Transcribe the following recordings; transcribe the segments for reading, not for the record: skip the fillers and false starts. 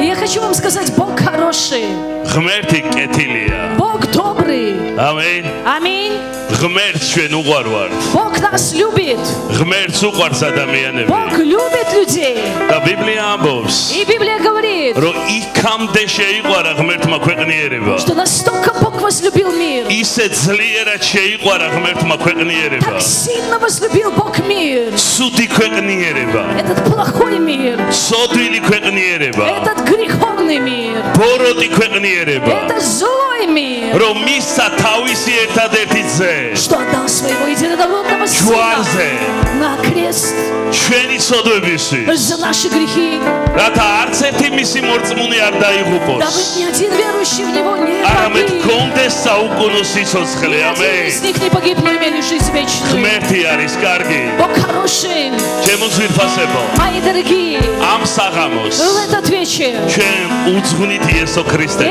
Я хочу вам сказать, Бог хороший. Бог добрый. Аминь. Аминь. Бог нас любит. Бог любит людей. И Библия говорит, что настолько Бог возлюбил мир. Так сильно возлюбил Бог мир. Этот плохой мир. Этот греховный мир. Это злой мир. Что отдал своего единородного сына на крест за наши грехи. Дабы ни один верующий в него не погиб. Ни один из них не погиб, но имели жизнь вечную. Бог хороший. Мои дорогие, в этот вечер,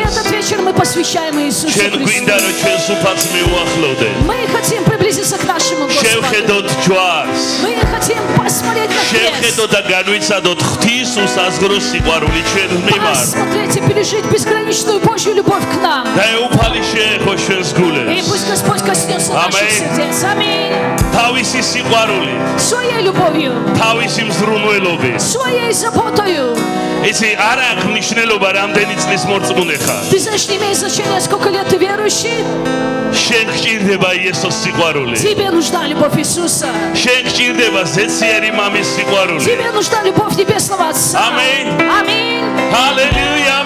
этот вечер мы посвящаем Иисусу Христу. Мы хотим приблизиться к нашему Господу. Мы хотим посмотреть на крест. Посмотреть и пережить безграничную Божью любовь к нам. И пусть Господь коснется наших сердец. Аминь. Своей любовью, своей заботою. Ты знаешь, не имеет значения, сколько лет ты верующий. Тебе нужна любовь Иисуса. Тебе нужна любовь Небесного Отца. Аминь. Аминь.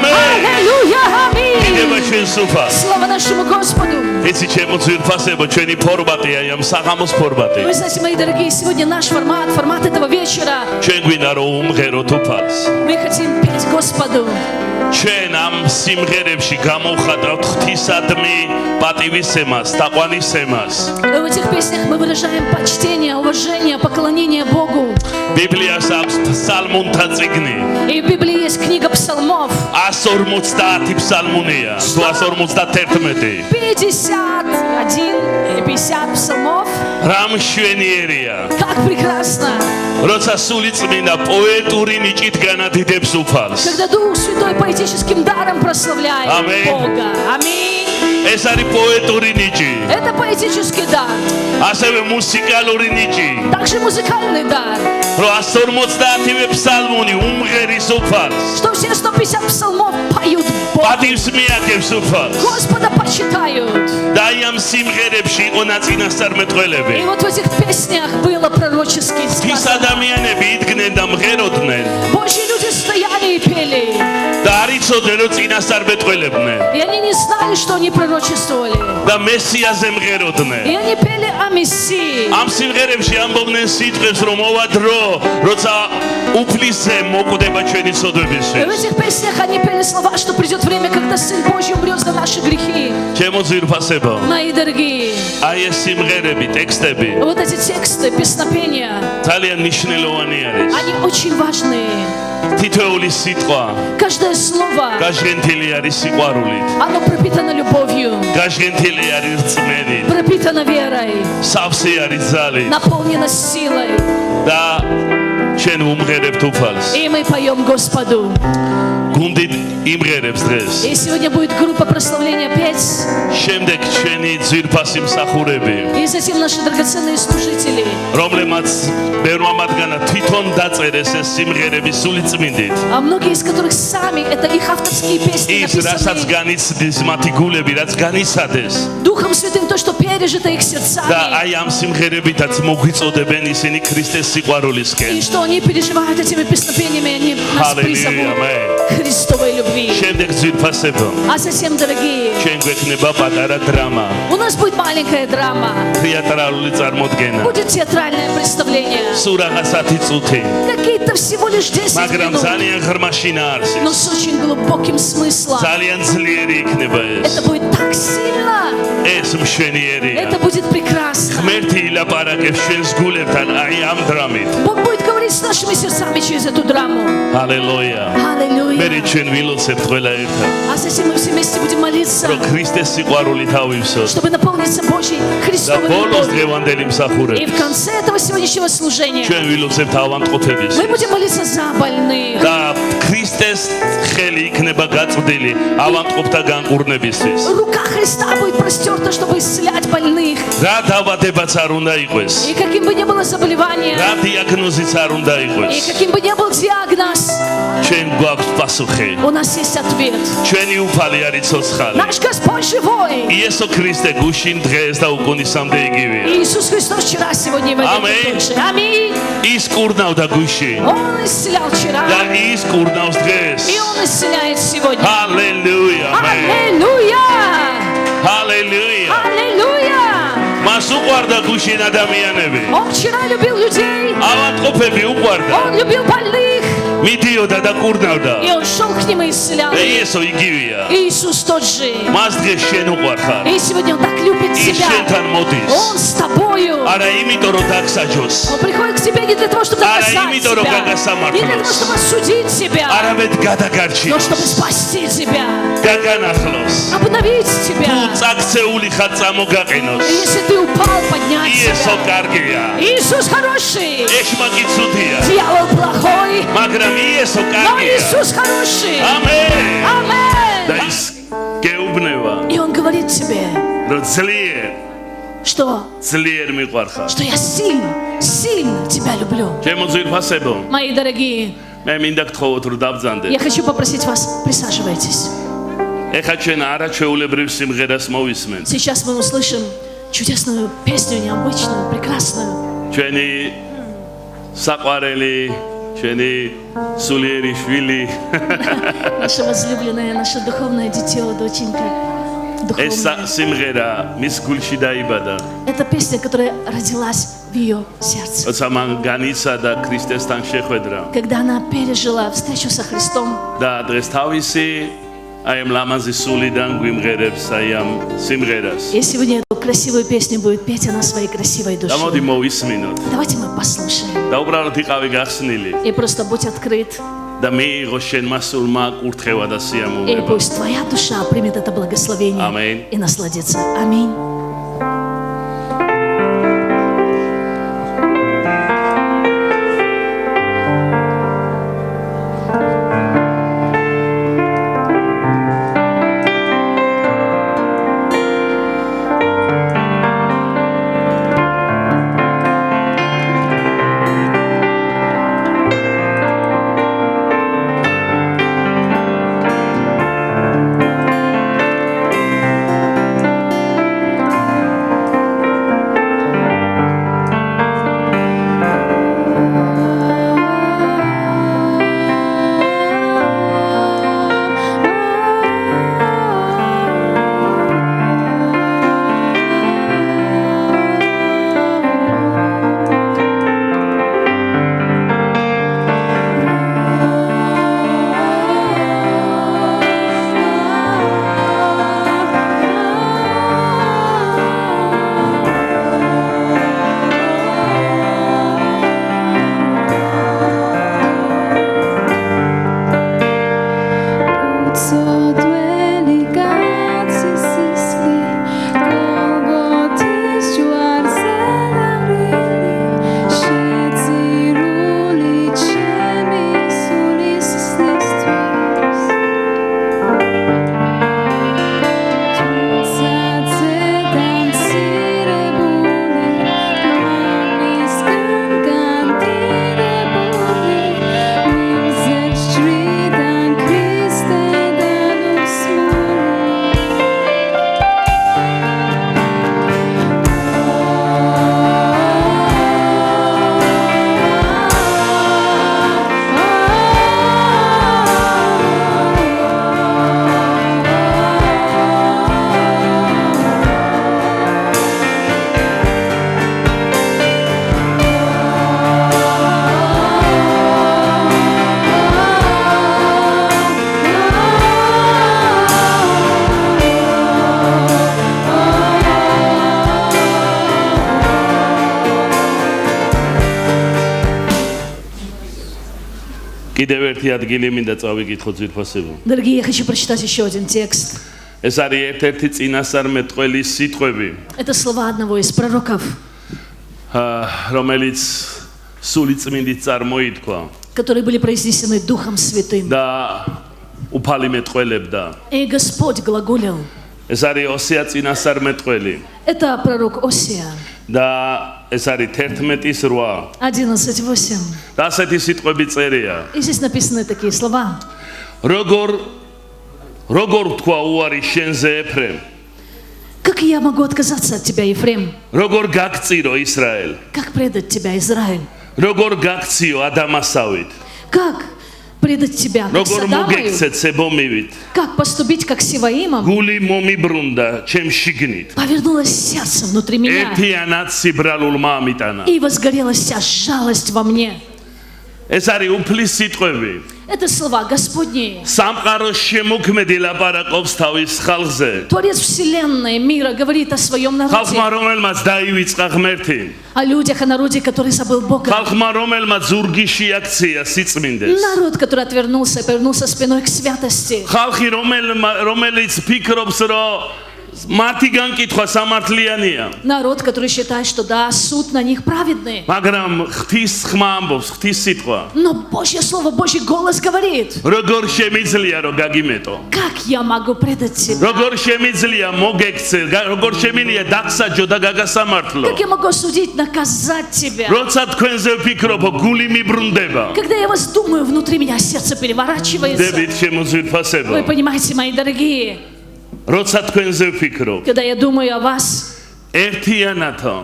Аллилуйя. Аллилуйя. Аминь. Слава нашему Господу. Вы знаете, мои дорогие, сегодня наш формат этого вечера. Мы хотим петь Господу. В этих песнях мы выражаем почтение, уважение, поклонение Богу. И в Библии есть книга псалмов. 51 или 50 псалмов. Как прекрасно! Когда Дух Святой поэтическим даром прославляет Бога. Аминь. Это поэтический дар. Также музыкальный дар. Что все 150 псалмов поют Бога. Господа почитают. И вот в этих песнях было пророчески сказано. Божьи люди стояли и пели. И они не знали, что они пророчествовали. И они пели о Мессии. И в этих песнях они пели слова, что придет время, когда Сын Божий умрет за наши грехи. Мои дорогие, вот эти тексты, песнопения, они очень важные. Каждое слово, оно пропитано любовью, пропитано верой, наполнено силой. И мы поем Господу. И сегодня будет группа прославления петь. И затем наши драгоценные служители. А многие из которых сами, это их авторские песни написаны. Духом Святым то, что пережито их сердцами. И что они переживают этими песнопениями, они нас призовут Христовой любви. А затем, дорогие, у нас будет маленькая драма. Будет театральное представление. Какие-то всего лишь 10 минут. Но с очень глубоким смыслом. Это будет так сильно. Это будет прекрасно. Бог будет говорить с с нашими сердцами через эту драму. Аллилуйя. Аллилуйя. მე ჩვენ ვილოცებთ ყველა ერთად. А затем мы все вместе будем молиться, რომ ქრისტეს სიყვარულით ავივსოთ. чтобы наполниться Божьей და Христовой ბოლოს любовью. დღევანდელი И მსახურებით в конце этого сегодняшнего служения ჩვენ ვილოცებთ ავადმყოფების. мы будем молиться за больных. და ქრისტეს ხელი იქნება გაწვდილი ავადმყოფთა განკურნებისთვის. Рука Христа будет простерта, чтобы исцелять больных. რა დავადებაც არ უნდა იყოს. И каким бы ни было заболевание, რა დიაგნოზიც არ უნდა и იყოს. каким бы ни был диагноз, ჩვენ გვაქვს პასუხი. у нас есть ответ. ჩვენი უფალი არის ცოცხალი. Наш Господь живой. იესო ქრისტე გუშინ დღეს და უკუნისამდე იგივეა. Иисус Христос вчера, сегодня и во Аминь. веки тот же. Аминь. ის კურნავდა გუშინ Он исцелял вчера, და ის კურნავს დღეს. и Он исцеляет сегодня. ჰალელუია. Аллилуйя! ჰალელუია. Аллилуйя! მას უყვარდა გუშინ ადამიანები. Он вчера любил людей, ავადმყოფები უყვარდა. Он любил больных, მიდიოდა და კურნავდა. и Он шел к ним и исцелял. იესო იგივეა. Иисус тот же. მას დღეს შენ უყვარხარ. И сегодня Он так любит ის тебя. შენთან მოდის. Он с тобою. არა იმიტომ რომ დაგსაჯოს. Он приходит к тебе не для того, чтобы Ара наказать имито, რომ тебя, გაგასამართლოს. не для того, чтобы осудить тебя, არამედ но გადაგარჩინოს. чтобы спасти тебя, გაგანახლოს. обновить тебя. თუ წაქცეული ხარ წამოგაყენოს. И если ты упал, поднять იესო себя. კარგია. Иисус хороший, ეშმაკი ცუდია. дьявол плохой, მაგრამ იესო но კარგია. Иисус хороший. ამენ. და Аминь. ის გეუბნება, И Он говорит тебе, რომ ძლიერ მიყვარხარ. что я сильно тебя люблю. ჩემო ძვირფასებო, Мои дорогие, მე მინდა გთხოვოთ რომ დავძანდეთ. я хочу попросить вас, присаживайтесь. ეხა ჩვენ არაჩვეულებრივ სიმღერას მოვისმენთ. Сейчас мы услышим чудесную песню, необычную, прекрасную. ჩვენი საყვარელი, ჩვენი სულიერი შვილი. Наша возлюбленная, наше духовное дитё, доченька. ეს Духовная. სიმღერა მის გულში დაიბადა. Это песня, которая родилась в ее сердце. როცა მან განიცადა ქრისტესთან შეხვედრა Когда она пережила встречу со Христом, და დღეს თავისი აი ამ ლამაზი სულიდან გვიმღერებს აი ამ სიმღერას. и сегодня эту красивую песню будет петь она своей красивой და მოდი душой. მოვისმინოთ. Давайте мы послушаем. და უბრალოდ იყავი გახსნილი И просто будь открыт, და მიიღო შენმა სულმა კურთხევა და и სიამოვნება. пусть твоя душа примет это благословение Аминь. и насладится. Аминь. კიდევ ერთი ადგილი მინდა წავიკითხო ძვირფასებო. Дорогие, я хочу прочитать еще один текст. ეს არის ერთ-ერთი წინასწარმეტყველის სიტყვები, Это слова одного из пророков, რომელიც სული წმინდით წარმოითქვა которые были произнесены Духом Святым. და უფალი მეტყველებდა. И Господь глаголил. ეს არის ოსია წინასწარმეტყველი Это пророк Осия, და ეს არის 11:8 11:8. და ასეთი სიტყვები წერია. И здесь написаны такие слова. როგორ თქვა უარი შენზე ეფრემ, Как я могу отказаться от тебя, Ефрем? როგორ გაგწირო ისრაელ, Как предать тебя, Израиль? როგორ გაგციო ადამასავით, Как предать тебя, как როგორ Содомою? მოგექცეთ სებომივით, Как поступить, как Сиваимом? გული მომიბრუნდა ჩემ შიგნით, Повернулось сердце внутри меня, ერთიანად სიბრალულმა ამიტანა. и возгорелась вся жалость во мне. ეს არის უფლის სიტყვები. Это слова Господни. სამყაროს შემოქმედი ლაპარაკობს თავის ხალხზე. Творец вселенной, мира говорит о своем народе, ხალხმა რომელმაც დაივიწყა ღმერთი, о людях, о народе, который забыл Бога. ხალხმა რომელმაც ზურგიში აქცია სიწმინდეს, Народ, который отвернулся и повернулся спиной к святости. ხალხი რომელიც ფიქრობს რომ მათი განკითხვა სამართლიანია, Народ, который считает, что да, суд на них праведный. მაგრამ ღვთის ხმა ამბობს, ღვთის სიტყვა, Но Божье Слово, Божий голос говорит: როგორ შემიძლია რომ გაგიმეტო, как я могу предать тебя? როგორ შემიძლია მოგექცე, როგორ შემიძლია დაგსაჯო და გაგასამართლო, Как я могу осудить, наказать тебя? როცა თქვენზე ვფიქრობ, გული მიბრუნდება. Когда я вас думаю, внутри меня сердце переворачивается. დებით შემოძვირფასება. Вы понимаете, мои дорогие, როცა თქვენზე ვფიქრობ, когда я думаю о вас, ერთიანათო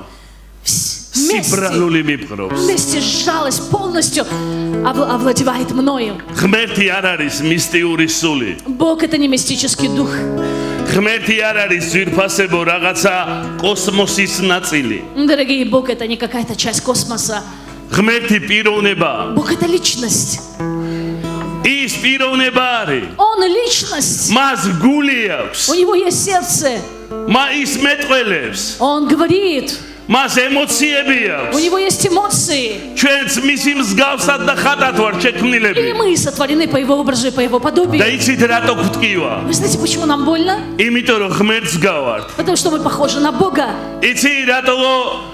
вместе, სიბრალული მიპყრობს. вместе жалость полностью овладевает мною. ღმერთი არ არის მისტიური სული. Бог — это не мистический дух. ღმერთი არ არის ძვირფასებო რაღაცა კოსმოსის ნაწილი. Дорогие, Бог — это не какая-то часть космоса. ღმერთი პიროვნება. Бог — это личность. ის პიროვნება არის. Он личность. მას გული აქვს. У него есть сердце. ის მეტყველებს. Он говорит. მას ემოციები У აქვს. него есть эмоции. ჩვენც მისი მსგავსად და ხატად ვარ შექმნილები. И мы сотворены по его образу и по его და подобию. იცით რატო გვტკივა? Вы знаете, почему нам больно? იმიტომ რომ ღმერთს გავართ. Потому что мы похожи на Бога. იცი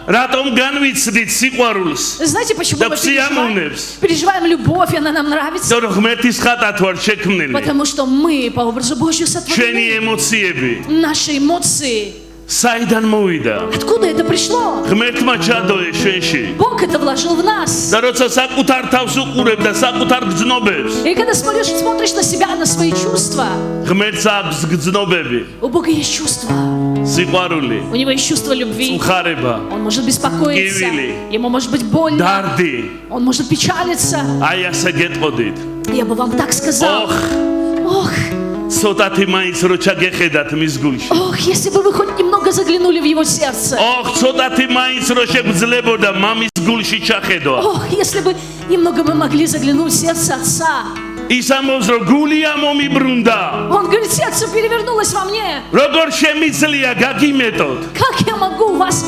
რატომ განვიცდით სიყვარულს? Знаете, почему Да мы всеამოვნებს. переживаем любовь, и она нам нравится? იმიტომ რომ ღმერთის ხატად ვარ შექმნილი. Потому что мы по образу Божью ჩვენი сотворены. ემოციები Наши эмоции. საიდან მოვიდა? Откуда это пришло? ღმერთმა ჩადოე ჩვენში. Бог это вложил в нас. და როცა საკუთარ თავს უყურებ და საკუთარ გრძნობებს, И когда смотришь на себя, на свои чувства, ღმერთს აქვს გრძნობები, у Бога есть чувства. სიყვარული, У него есть чувство любви. უხარება, Он может беспокоиться. Кивили. Ему может быть больно. დარდი. Он может печалиться. აი ასე გეტყოდით. Я бы вам так сказал. Ох, ცოტათი მაინც რო ჩაგეხედათ მის გულში. ох, если бы вы хоть немного заглянули в его сердце. ცოტათი მაინც რო შეგძლებოდა მამის გულში ჩახედვა. Ох, если бы немного мы могли заглянуть в сердце отца. ის ამბობს რომ გულია მომიბრუნდა. Он говорит, сердце перевернулось во мне. როგორ შემიძლია გაგიმეტოთ? Как я могу вас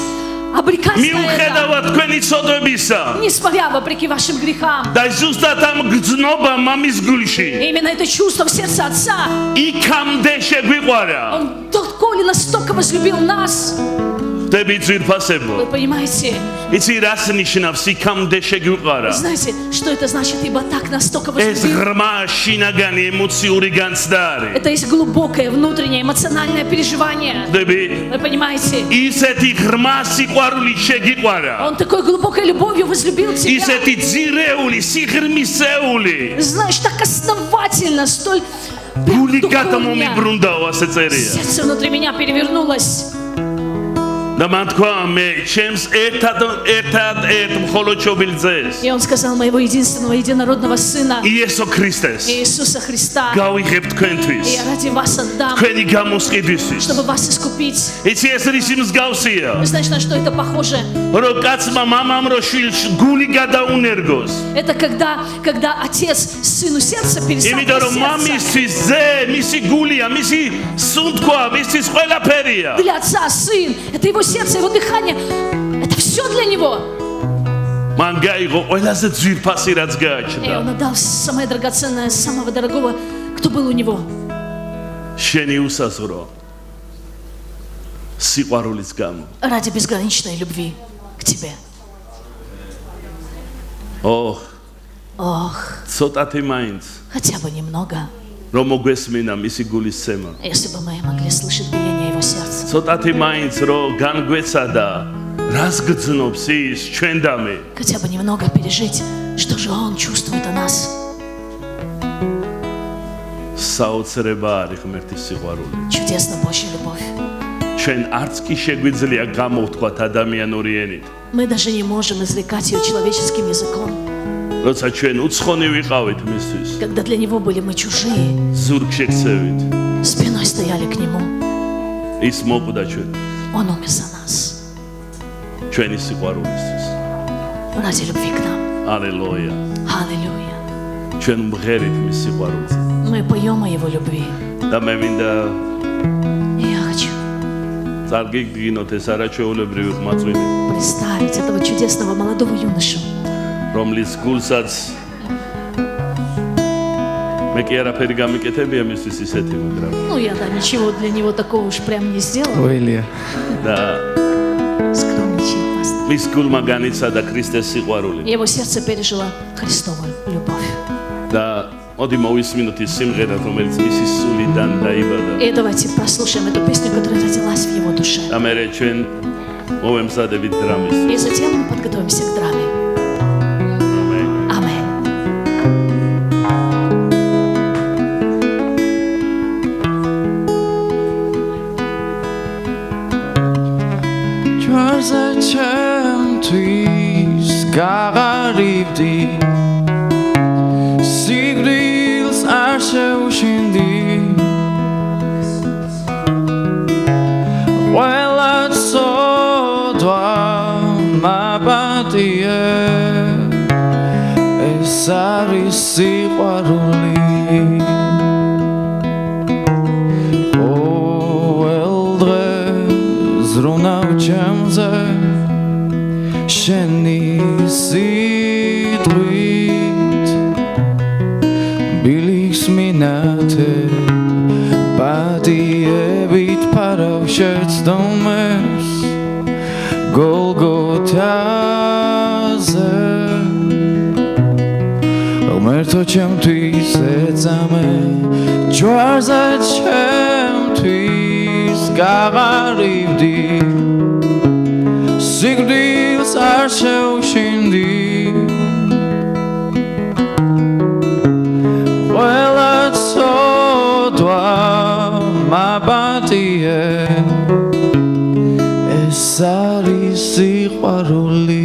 обрекать на это? მიუხედავად თქვენი ცოდვებისა. Несмотря вопреки вашим грехам. და ზუსტად ამ გრძნობა მამის гулში. Именно это чувство в сердце отца. იქამდე შეგვიყვარა. Он доколе настолько возлюбил нас. დები ძვირფასებო. Вы понимаете? იცი რას ნიშნავს იქამდე შეგვიყვარა? Знаете, что это значит? Ибо так настолько ეს возлюбил. ღრმა შინაგანი ემოციური განცდა არის. Это есть глубокое внутреннее эмоциональное переживание. დები Вы понимаете? ისეთი ღრმა სიყვარული შეგიყვარა. Он такой глубокой любовью возлюбил тебя. ისეთი ძირეული სიღრმისეული. Знаешь, так основательно, столь გული духовно. გადამომიბრუნდაო ასე წერია. Сердце внутри меня перевернулось. და მან თქვა მე ჩემს ერთ მხოლოდ ჩობილ ძეს. И он сказал моего единственного, единородного сына, იესო ქრისტეს Иисуса Христа. გავიღებ И თქვენთვის. я ради вас отдам, თქვენი გამოსყიდვისთვის. чтобы вас искупить. იცი ეს რის მსგავსია? Вы знаете, на что это похоже? რომ კაცმა მამამ რო შვილს გული გადაუნერგოს. Это когда отец сыну сердце пересадит იმიტომ რომ сердце. მამისთვის ძე, მისი გულია, მისი სუნთქვა, მისი ყველაფერია. Для отца сын, это его сердце, его дыхание, это все для него. მან გაიღო ყველაზე ძვირფასი რაც И გააჩნდა. он отдал самое драгоценное, самого дорогого, кто был у него. შენი უსაზღვრო სიყვარულის გამო. Ради безграничной любви к тебе. Ох, ცოტათი მაინც Хотя бы немного. რომ მოგვესმინა მისი გულის ცემა. Если бы мы могли слышать биение его сердца. ცოტათი მაინც რომ განგვეცადა რას გძნობს ის ჩვენდამე. Хотя бы немного пережить, что же он чувствует о нас. საოცრება არის ღმერთის სიყვარული. Чудесна Божья любовь. ჩვენ არც კი შეგვიძლია გამოვთქვათ ადამიანური ენით. Мы даже не можем изрекать ее человеческим языком. როცა ჩვენ უცხონი ვიყავით მისთვის, Когда для него были мы чужие, ზურგში ქცევით, спиной стояли к нему. ის მოკვდა ჩვენ, Он умер за нас. ჩვენი სიყვარულისთვის. Ради любви к нам. ალელუია. Аллилуйя. ჩვენ მღერით მის სიყვარულზე. Мы поем о его любви. და მე მინდა И я хочу წარგიგინოთ ეს არაჩვეულებრივი ხმაწვილი, представить этого чудесного молодого юношу, რომლის გულსაც მე კი არაფერი გამიკეთებია მისთვის ისეთი, მაგრამ Ну, я да, ничего для него такого уж прям не сделала. Илья. და Скромничает пастор. მის გულმა განიცადა ქრისტეს სიყვარული. Его сердце пережило Христовую любовь. და მოდი მოვისმინოთ ის სიმღერა, რომელიც მისი სულიდან დაიბადა. И давайте прослушаем эту песню, которая родилась в его душе. და მე ჩვენ მოვემზადებით დრამის. И затем мы подготовимся к драме. Аминь. Чорза ჩემთვის გაღარიბდი სიგრილს არ შეუშინდი ყველა ცოდვა მაპატიე ეს არის სიყვარული ზრუნავ ჩემზე შენი სიტყვით ბილიქს მინათე პატიებით ფარავ შეცდომებს გოლგოთაზე ღმერთო ჩემთვის ეწამე ჯვარზე ჩემთვის გაღარიბდი სიგრილს არ შეუშინდი ყველა ცოდვა მაპატიე ეს არის სიყვარული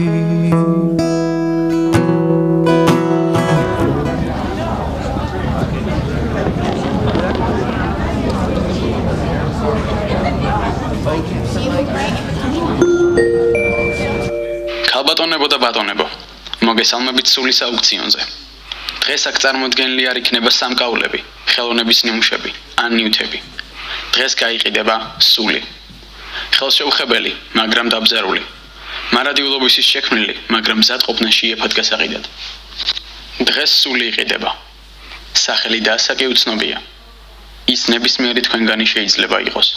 ქალბატონებო და ბატონებო, მოგესალმებით სულის აუქციონზე. დღეს აქ წარმოდგენილი არ იქნება სამკაულები, ხელოვნების ნიმუშები ან ნივთები. დღეს გაიყიდება სული. ხელშეუხებელი, მაგრამ დაბზარული. მარადიულობისის შექმნილი, მაგრამ მზადყოფნაში იაფად გასაყიდად. დღეს სული იყიდება. სახელი და ასაკი უცნობია. ის ნებისმიერი თქვენგანი შეიძლება იყოს.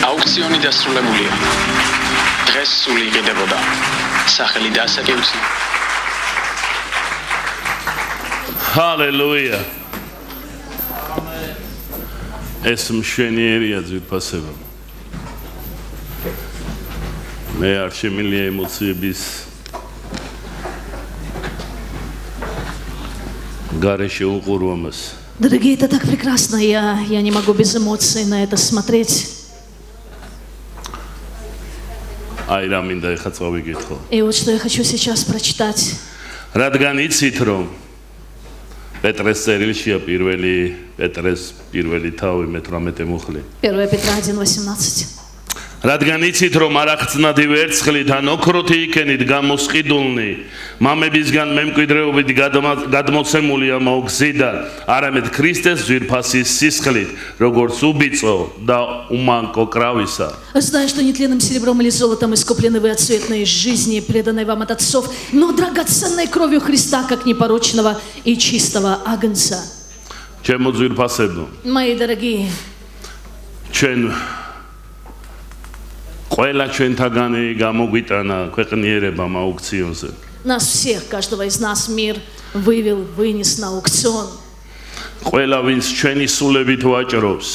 აუქციონი დასრულებულია. დღეს სული იყიდებოდა. სახელი და ასაკი უცნობია. ჰალელუია. ეს მშვენიერია ძვირფასება. მე არ შემიძლია ემოციების გარეშე უყურო მას. Дорогие, это так прекрасно, я не могу без эмоций на это смотреть. აი რა მინდა ეხა წავიკითხო. И вот что я хочу сейчас прочитать. რადგან იცით რომ პეტრეს წერილშია პეტრეს პირველი თავი 18 მუხლი. 1 Петра 1:18. რადგან იცით რომ არახცნადი ვერცხლით ან ოქროთი იქენით გამოსყიდულნი მამებისგან მემკვიდრეობით გადმოცემული ამაო გზიდან არამედ ქრისტეს ძვირფასის სისხლით როგორც убийцо და უმანკო კრავისა Знаю, что нетленным серебром или золотом искуплены вы от суетной жизни, преданной вам от отцов, но драгоценной кровью Христа, как непорочного и чистого агнца. ჩემო ძვირფასებო Мои дорогие, ჩვენ ყველა ჩვენთაგანი გამოგვიტანა ქვეყნიერება აუქციონზე. нас всех, каждого из нас мир вынес на аукцион. ყველა ვინც ჩვენი სულებით ვაჭრობს.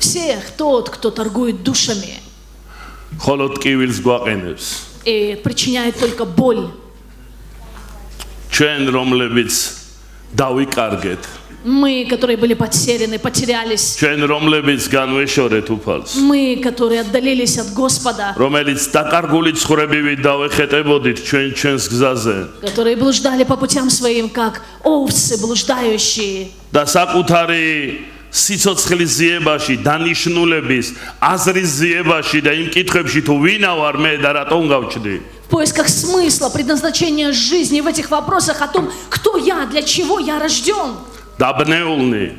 Всех тот, кто торгует душами ხოლო ტკივილს გვაყენებს. и причиняет только боль. ჩვენ რომლებიც დავიკარგეთ. Мы, которые были потеряны, потерялись. ჩვენ რომლებიც განვეშორეთ უფალს. Мы, которые отдалились от Господа. რომელიც დაკარგული ცხრებივით დავეხეტებოდით ჩვენს გზაზე. Которые блуждали по путям своим, как овцы блуждающие. და საკუთარი სიცოცხლის ზიებაში, დანიშნულების, აზრის ზიებაში და იმ კითხვებში თუ ვინა ვარ მე და რატომ გავჩდი. В поисках смысла, предназначения жизни, в этих вопросах о том, кто я, для чего я рожден. დაბნეულნი,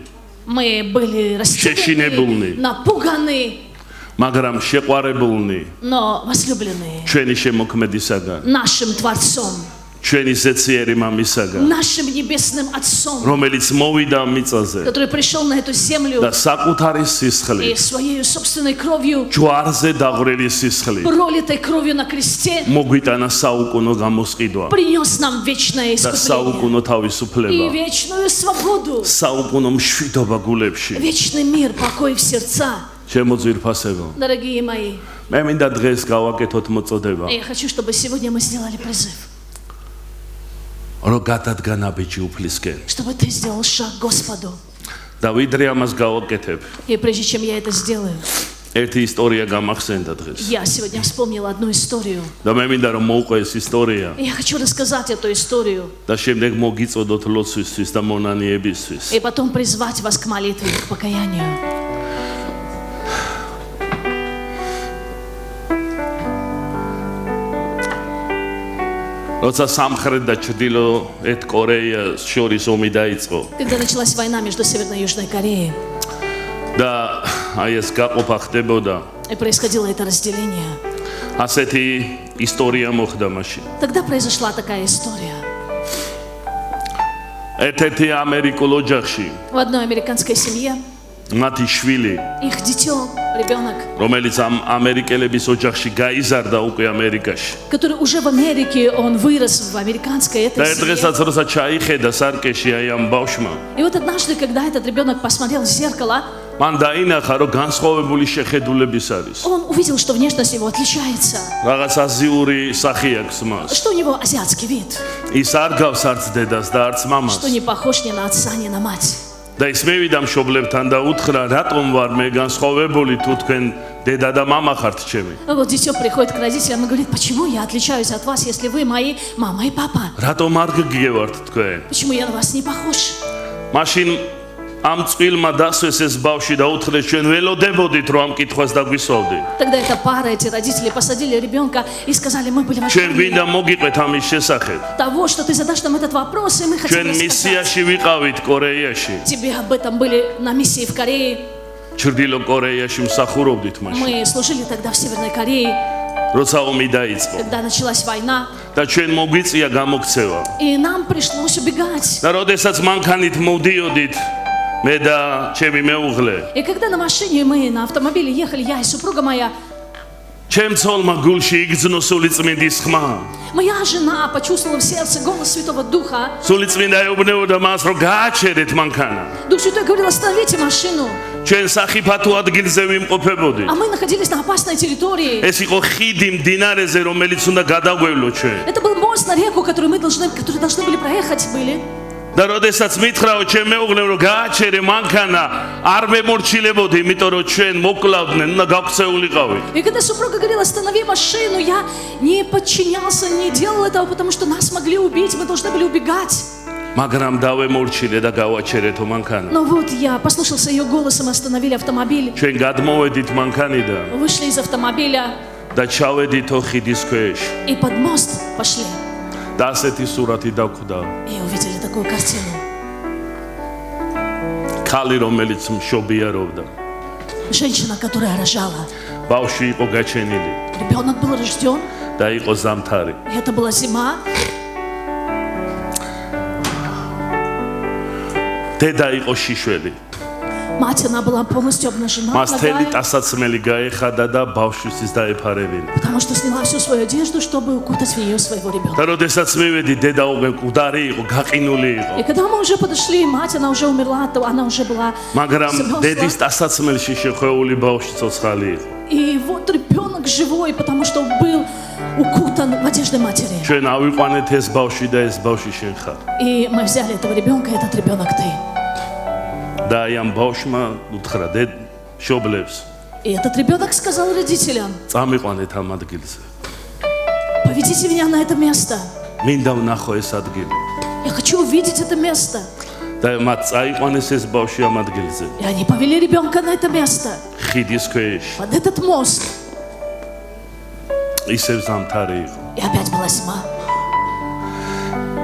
Мы были растеряны, напуганы, მაგრამ შეყვარებულნი но возлюбленные ჩვენი შემოქმედისაგან, нашим Творцом, ჩვენი ზეციერი მამისაგან, нашим Небесным Отцом, რომელიც მოვიდა მიწაზე который пришел на эту землю და საკუთარი и სისხლით, своей собственной кровью, ჯვარზე დაღვრილი სისხლით пролитой кровью на кресте, მოგვიტანა საუკუნო გამოსყიდვა принес нам вечное და искупление საუკუნო и თავისუფლება, вечную свободу, საუკუნო მშვიდობა გულებში. вечный мир, покой в сердца. ჩემო ძვირფასებო, Дорогие мои, მე მინდა დღეს გავაკეთოთ მოწოდება, я хочу, чтобы сегодня мы сделали призыв, რომ გადადგა ნაბიჯი უფლისკენ. чтобы ты сделал шаг к Господу. და ვიდრე ამას გავაკეთებ, И прежде чем я это сделаю, ერთი ისტორია გამახსენდა დღეს. я сегодня вспомнила одну историю. და მე მინდა რომ მოუყვე ეს ისტორია И я хочу рассказать эту историю და შემდეგ მოგიწოდოთ ლოცვისთვის და მონანიებისთვის. и потом призвать вас к молитве, к покаянию. როცა სამხრეთ და ჩრდილოეთ კორეას შორის ომი დაიწყო Когда началась война между Северной и Южной Кореей, და აი ეს გაყოფა ხდებოდა, и происходило это разделение, ასეთი ისტორია მოხდა მაშინ. тогда произошла такая история. ერთ-ერთი ამერიკულ ოჯახში В одной американской семье მათი შვილი, их дитё, ребенок, რომელიც ამ ამერიკელების ოჯახში გაიზარდა უკვე ამერიკაში. который уже в Америке, он вырос в американской და этой ერთ დღესაც семье. როცა ჩაიხედა სარკეში აი ამ ბავშვმა, И вот однажды, когда этот ребенок посмотрел в зеркало, მან დაინახა, რომ განსხვავებული შეხედულების არის. он увидел, что внешность его отличается, რაღაც აზიური სახე აქვს მას. что у него азиатский вид, ის არ გავს არც დედას და არც მამას. что не похож ни на отца, ни на мать. და ის მევიდა მშობლებთან და უთხრა, რატომ ვარ მე განსხვავებული თუ თქვენ დედა და мама ხართ ჩემი? А вот дитё приходит к родителям и говорит: почему я отличаюсь от вас, если вы мои мама и папа? რატომ არ გგევართ თქვენ? Почему я на вас не похож? მაშინ ამ წყვილმა დასვეს ეს ბავშვი და უთხრეს, ჩვენ ველოდებოდით რომ ამ კითხვას დაგვისვავდით. Тогда эта пара, эти родители посадили ребенка и сказали: мы были в ჩვენ ожидании გვინდა მოგიყვეთ ამის შესახებ. того, что ты задашь нам этот вопрос, и мы хотим ჩვენ рассказать. მისიაში ვიყავით კორეიაში. Тебе об этом были на миссии в Корее. ჩრდილო კორეაში მსახურობდით მაშინ. Мы служили тогда в Северной Корее, როცა ომი დაიწყო когда началась война, და ჩვენ მოგვიწია გამოქცევა. и нам пришлось убегать. და როდესაც მანქანით მოვდიოდით მე და ჩემი მეუღლე, И когда на машине мы на автомобиле ехали, я и супруга моя, ჩემ ცოლმა გულში იგრძნო სულიწმინდის ხმა. моя жена почувствовала в сердце голос Святого Духа. სულიწმინდა ეუბნებოდა მას, რომ გააჩერეთ манქანა. Дух Святой говорил: остановите машину. ჩვენ სახიფათო ადგილზე ვიმყოფებოდით. А мы находились на опасной территории. ეს იყო ხიდი მდინარეზე, რომელიც უნდა გადაგვევლო ჩვენ. Это был мост на реку, который должны были проехать были. და როდესაც მითხრაო ჩემ მეუღლემ, რომ გააჩერე манქანა, არ მემორჩილებოდი, იმიტომ რომ ჩვენ მოკლავდნენ, უნდა გავქცეულიყავით. И когда супруга говорила: останови машину, я не подчинялся, не делал этого, потому что нас могли убить, мы должны были убегать. მაგრამ დავემორჩილე და გავაჩერეთ მანქანა. Но вот я послушался ее голосом, остановили автомобиль. ჩვენ გადმოვედით მანქანიდან Вышли из автомобиля და ჩავედით ხიდის ქვეშ. и под мост пошли. და ასეთი სურათი დავხვდა. И увидели такую картину. ქალი რომელიც მშობიარობდა. Женщина, которая рожала. ბავშვი იყო გაჩენილი Ребенок был рожден. და იყო ზამთარი. И это была зима. დედა იყო შიშველი. Мать, она была полностью обнажена. მას თელი нагая, ტასაცმელი გაეხადა და ბავშვისთვის დაეფარებინა. потому что сняла всю свою одежду, чтобы укутать в нее своего და ребенка. როდესაც მივედი დედა უკვე მკვდარი იყო, გაყინული იყო. И когда мы уже подошли, мать, она уже умерла, то она уже была მაგრამ замерзла. დედის ტასაცმელში შეხვეული ბავშვი ცოცხალი იყო. И вот ребенок живой, потому что был укутан в одежды матери. ჩვენ ავიყვანეთ ეს ბავშვი და ეს ბავშვი შენ ხარ. И мы взяли этого ребенка, и этот ребенок ты. და აი ამ ბავშვმა უთხრა დედ შობლებს И этот ребенок сказал родителям: წამიყვანეთ ამ ადგილზე. поведите меня на это место. მინდა ვნახო ეს ადგილი. Я хочу увидеть это место. და მათ წაიყვანეს ეს ბავშვი ამ ადგილზე. И они повели ребенка на это место, ხიდის ქვეშ. под этот мост. ისევ ზამთარი იყო. И опять была зима.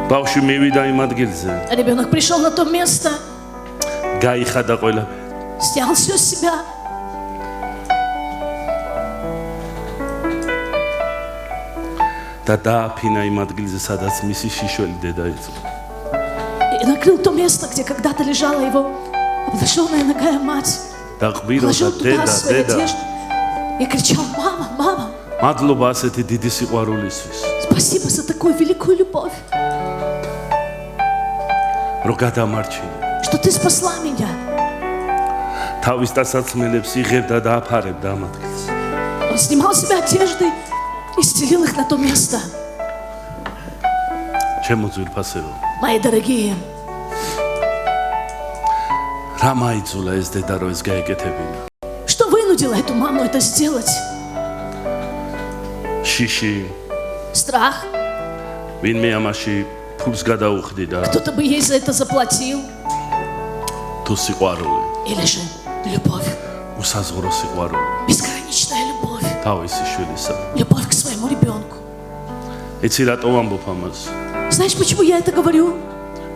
ბავშვი მივიდა იმ ადგილზე. Ребенок пришел на то место, გაიხადა ყველაფერი. снял все с себя. და დააფინა იმ ადგილზე, სადაც მისი შიშველი დედა იყო. И накрыл то место, где когда-то лежала его обнаженная ногая мать. და ყვიროდა Положил туда დედა, свою დედა. одежду и кричал: мама, мама, მადლობა ასეთი დიდი სიყვარულისთვის. спасибо за такую великую любовь, რომ გადამარჩინე. что ты спасла меня. თავის ტასაცმელებს იღებდა და აფარებდა ამ ადგილზე. Он снимал с себя одежды и стелил их на то место. ჩემო ძვირფასებო, Мои дорогие, რა მაიძულა ეს დედა რომ ეს გაეკეთებინა? что вынудило эту маму это сделать? შიში, Страх? ვინმე ამაში ფულს გადაუხდიდა, Кто-то бы ей за это заплатил? თუ სიყვარული, Или же любовь? უსაზღვრო სიყვარული, Безграничная любовь. თავისი შვილისა. Любовь к своему ребенку. იცი რატო ვამბობ ამას? Знаешь, почему я это говорю?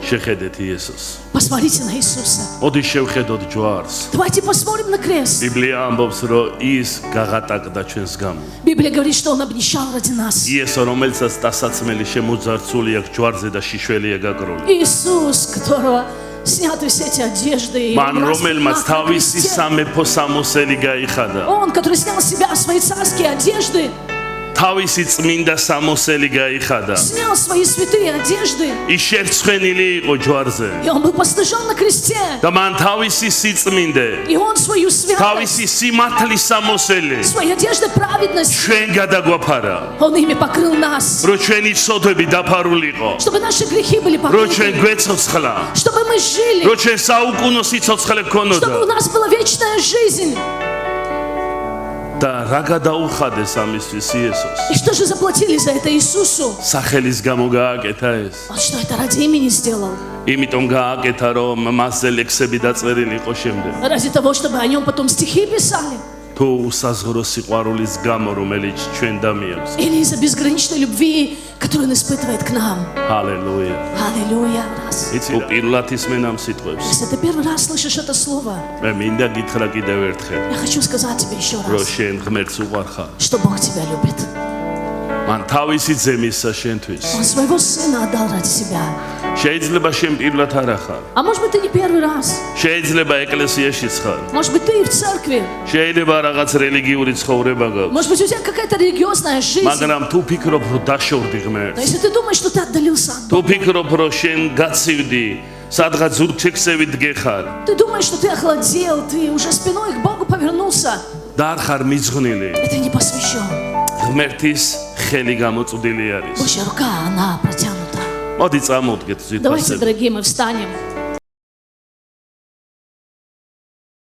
შეხედეთ იესოს. Посмотрите на Иисуса. მოდი შევხედოთ ჯვარს. Давайте посмотрим на крест. ბიბლია ამბობს, რომ ის გაღატაკდა ჩვენს გამო. Библия говорит, что Он обнищал ради нас. იესო, რომელსაც ტასაცმელი შემოძარცული აქვს ჯვარზე და შიშველია გაგრული. Иисус, которого сняты все эти одежды. И მან он რომელმაც распят на თავისი кресте. სამეფო სამოსელი გაიხადა. Он, который снял с себя свои царские одежды, თავისი წმინდა სამოსელი გაიხადა. снял свои святые одежды, ის შერცხვენილი იყო ჯვარზე. и Он был постыжен на кресте. და მან თავისი სიწმინდე, И Он свою святость, თავისი სიმართლის სამოსელი свои одежды праведности, ჩვენ გადაგვაფარა. Он ими покрыл нас, რო ჩვენი ცოდვები დაფარულიყო, чтобы наши грехи были რო ჩვენ покрыты, გვეცოცხლა, чтобы мы жили, რო ჩვენ საუკუნო სიცოცხლე чтобы у გქონოდა. нас была вечная жизнь. და რა გადაუხადეს ამისთვის იესოს? И что же заплатили за это Иисусу? სახელის გამო გააკეთა ეს. Он что это ради имени сделал? იმიტომ გააკეთა, რომ მასზე ლექსები დაწერილი იყო შემდეგ. Ради того, чтобы о нем потом стихи писали? თუ უსაზღვრო სიყვარულის გამო, რომელიც ჩვენ დამიაქვს. Или из-за безграничной любви, которую Он испытывает к нам? ჰალელუია. Аллилуйя. Раз. იცი, პირველად ისმენ ამ სიტყვებს. Если ты первый раз слышишь это слово, მე მინდა გითხრა კიდევ ერთხელ, я хочу сказать тебе еще რომ раз, შენ ღმერთს უყვარხარ. что Бог тебя любит. მან თავისი ძემისა შენთვის. Он своего Сына отдал ради себя. შეიძლება შენ პირველად არ ახარ. А может быть, ты не первый раз. შეიძლება ეკლესიაშიც ხარ. Может быть, ты и в церкви. შეიძლება რაღაც რელიგიური ცხოვრება გაქვს. Может быть, у тебя какая-то религиозная жизнь. მაგრამ თუ ფიქრობ, რომ დაშორდი Но ღმერთს, если ты думаешь, что ты отдалился от თუ Бога, ფიქრობ, რომ შენ გაცივდი, სადღაც ზურგჩექსებით გეხარ ты думаешь, что ты охладел, ты уже спиной к Богу повернулся, და არ ხარ მიძღვნილი, и ты не посвящен. ღმერთის ხელი გამოწვდილი არის. Божья рука, она протянута. მოდი წამოვდგეთ Давайте, ზვირფასები. дорогие, мы встанем.